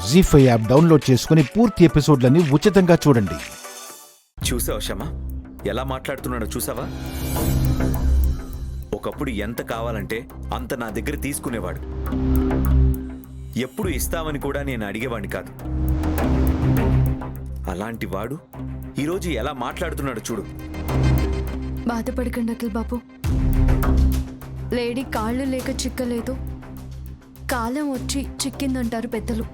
జీ5 app download చేసుకుని పూర్తి ఎపిసోడ్లని ఉచితంగా చూడండి. చూసావా షమా ఎలా మాట్లాడుతున్నాడో చూసావా? ఒకప్పుడు ఎంత కావాలంటే అంత నా దగ్గర తీసుకునేవాడు. ఎప్పుడు ఇస్తామని కూడా నేను అడిగేవాడిని కాదు. అలాంటి వాడు ఈరోజు ఎలా మాట్లాడుతున్నాడు చూడు. బాధపడకండి అఖిల్ బాబు. లేడీ కాళ్ళు లేక చిక్కలేదు, కాలం వచ్చి చిక్కిందంటారు పెద్దలు.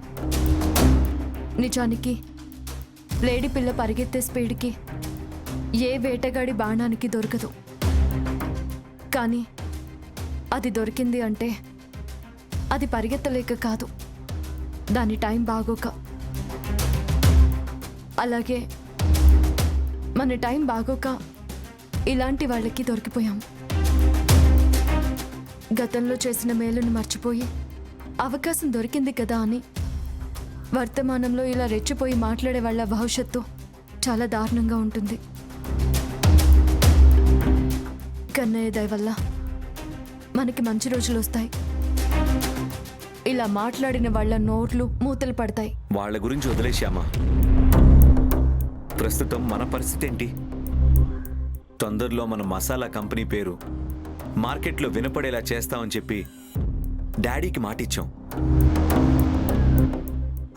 నిజానికి లేడీ పిల్ల పరిగెత్తే స్పీడ్కి ఏ వేటగాడి బాణానికి దొరకదు. కానీ అది దొరికింది అంటే అది పరిగెత్తలేక కాదు, దాని టైం బాగోక. అలాగే మన టైం బాగోక ఇలాంటి వాళ్ళకి దొరికిపోయాం. గతంలో చేసిన మేలును మర్చిపోయి అవకాశం దొరికింది కదా అని వర్తమానంలో ఇలా రెచ్చిపోయి మాట్లాడే వాళ్ళ భవిష్యత్తు చాలా దారుణంగా ఉంటుంది. కన్నయ్య దయ వల్ల మనకి మంచి రోజులు వస్తాయి. ఇలా మాట్లాడిన వాళ్ళ నోట్లు మూతలు పడతాయి. వాళ్ళ గురించి వదిలేశామా? ప్రస్తుతం మన పరిస్థితి ఏంటి? తొందరలో మన మసాలా కంపెనీ పేరు మార్కెట్లో వినపడేలా చేస్తామని చెప్పి డాడీకి మాట ఇచ్చాం.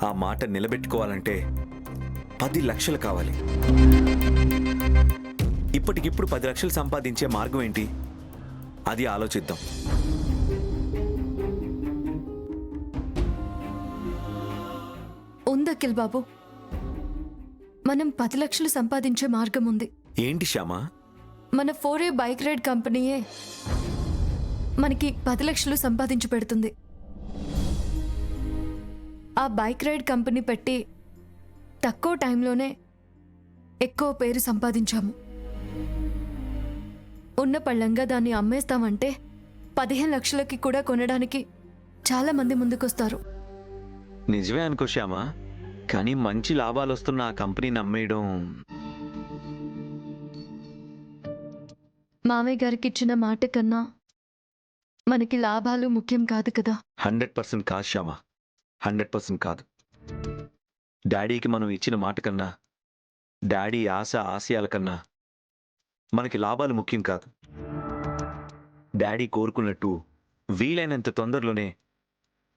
ఆ మాట నిలబెట్టుకోవాలంటే 10 లక్షలు కావాలి. ఇప్పటికిప్పుడు 10 లక్షలు సంపాదించే మార్గం ఏంటి? అది ఆలోచిద్దాం. ఉంది అఖిల్ బాబు, మనం 10 లక్షలు సంపాదించే మార్గం ఉంది. ఏంటి శ్యామా? మన 4A బైక్ రైడ్ కంపెనీయే మనకి 10 లక్షలు సంపాదించి పెడుతుంది. ఆ బైక్ రైడ్ కంపెనీ పెట్టి తక్కువ టైంలోనే ఎక్కువ పేరు సంపాదించాము. ఉన్న పళ్ళంగా దాన్ని అమ్మేస్తామంటే 15 లక్షలకి కూడా కొనడానికి చాలా మంది ముందుకొస్తారు. నిజమే అనుకో శ్యామా, కానీ మంచి లాభాలు వస్తున్న ఆ కంపెనీని అమ్మేయడం. మామయ్య గారికి ఇచ్చిన మాట కన్నా మనకి లాభాలు ముఖ్యం కాదు కదా. 100% కాదు శ్యామా, 100% కాదు. డాడీకి మనం ఇచ్చిన మాట కన్నా, డాడీ ఆశయాల కన్నా మనకి లాభాలు ముఖ్యం కాదు. డాడీ కోరుకున్నట్టు వీలైనంత తొందరలోనే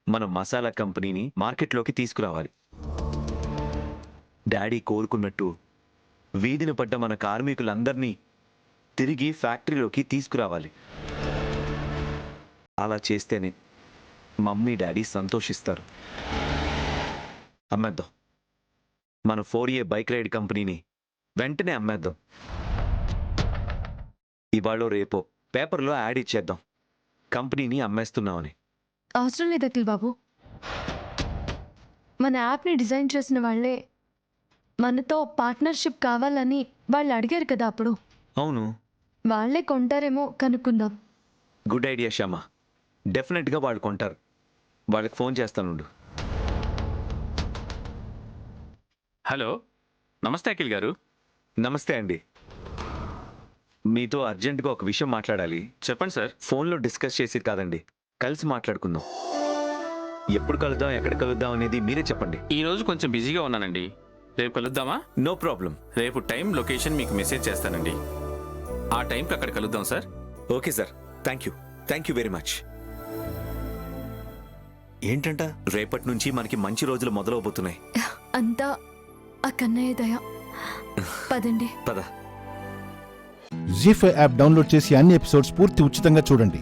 మనం మసాలా కంపెనీని మార్కెట్లోకి తీసుకురావాలి. డాడీ కోరుకున్నట్టు వీధిన పడ్డ మన కార్మికులందరినీ తిరిగి ఫ్యాక్టరీలోకి తీసుకురావాలి. అలా చేస్తేనే మమ్మీ డాడీ సంతోషిస్తారు. అమ్మేద్దాం. మన 4A బైక్ రైడ్ కంపెనీని వెంటనే అమ్మేద్దాం. ఇవాళ రేపో పేపర్లో యాడ్ ఇచ్చేద్దాం, కంపెనీని అమ్మేస్తున్నామని. అవసరం లేదు అఖిల్ బాబు. మన యాప్ని డిజైన్ చేసిన వాళ్ళే మనతో పార్ట్నర్షిప్ కావాలని వాళ్ళు అడిగారు కదా అప్పుడు. అవును, వాళ్ళే కొంటారేమో కనుక్కుందాం. Good idea Shyama. డెఫినెట్గా వాళ్ళు కొంటారు. వాళ్ళకి ఫోన్ చేస్తానుండు. హలో, నమస్తే అఖిల్ గారు. నమస్తే అండి. మీతో అర్జెంటుగా ఒక విషయం మాట్లాడాలి. చెప్పండి సార్. ఫోన్లో డిస్కస్ చేసి కాదండి, కలిసి మాట్లాడుకుందాం. ఎప్పుడు కలుద్దాం, ఎక్కడ కలుద్దాం అనేది మీరే చెప్పండి. ఈ రోజు కొంచెం బిజీగా ఉన్నానండి. రేపు కలుద్దామా? No problem. రేపు టైం లొకేషన్ మీకు మెసేజ్ చేస్తానండి. ఆ టైంకి అక్కడ కలుద్దాం sir. Okay sir, thank you very much. ఏంటంట, రేపటి నుంచి మనకి మంచి రోజులు మొదలవబోతున్నాయి. అంతా ఆ కన్నయ్య దయ. పదండి. పద. జీ5 యాప్ డౌన్లోడ్ చేసి అన్ని ఎపిసోడ్స్ పూర్తి ఉచితంగా చూడండి.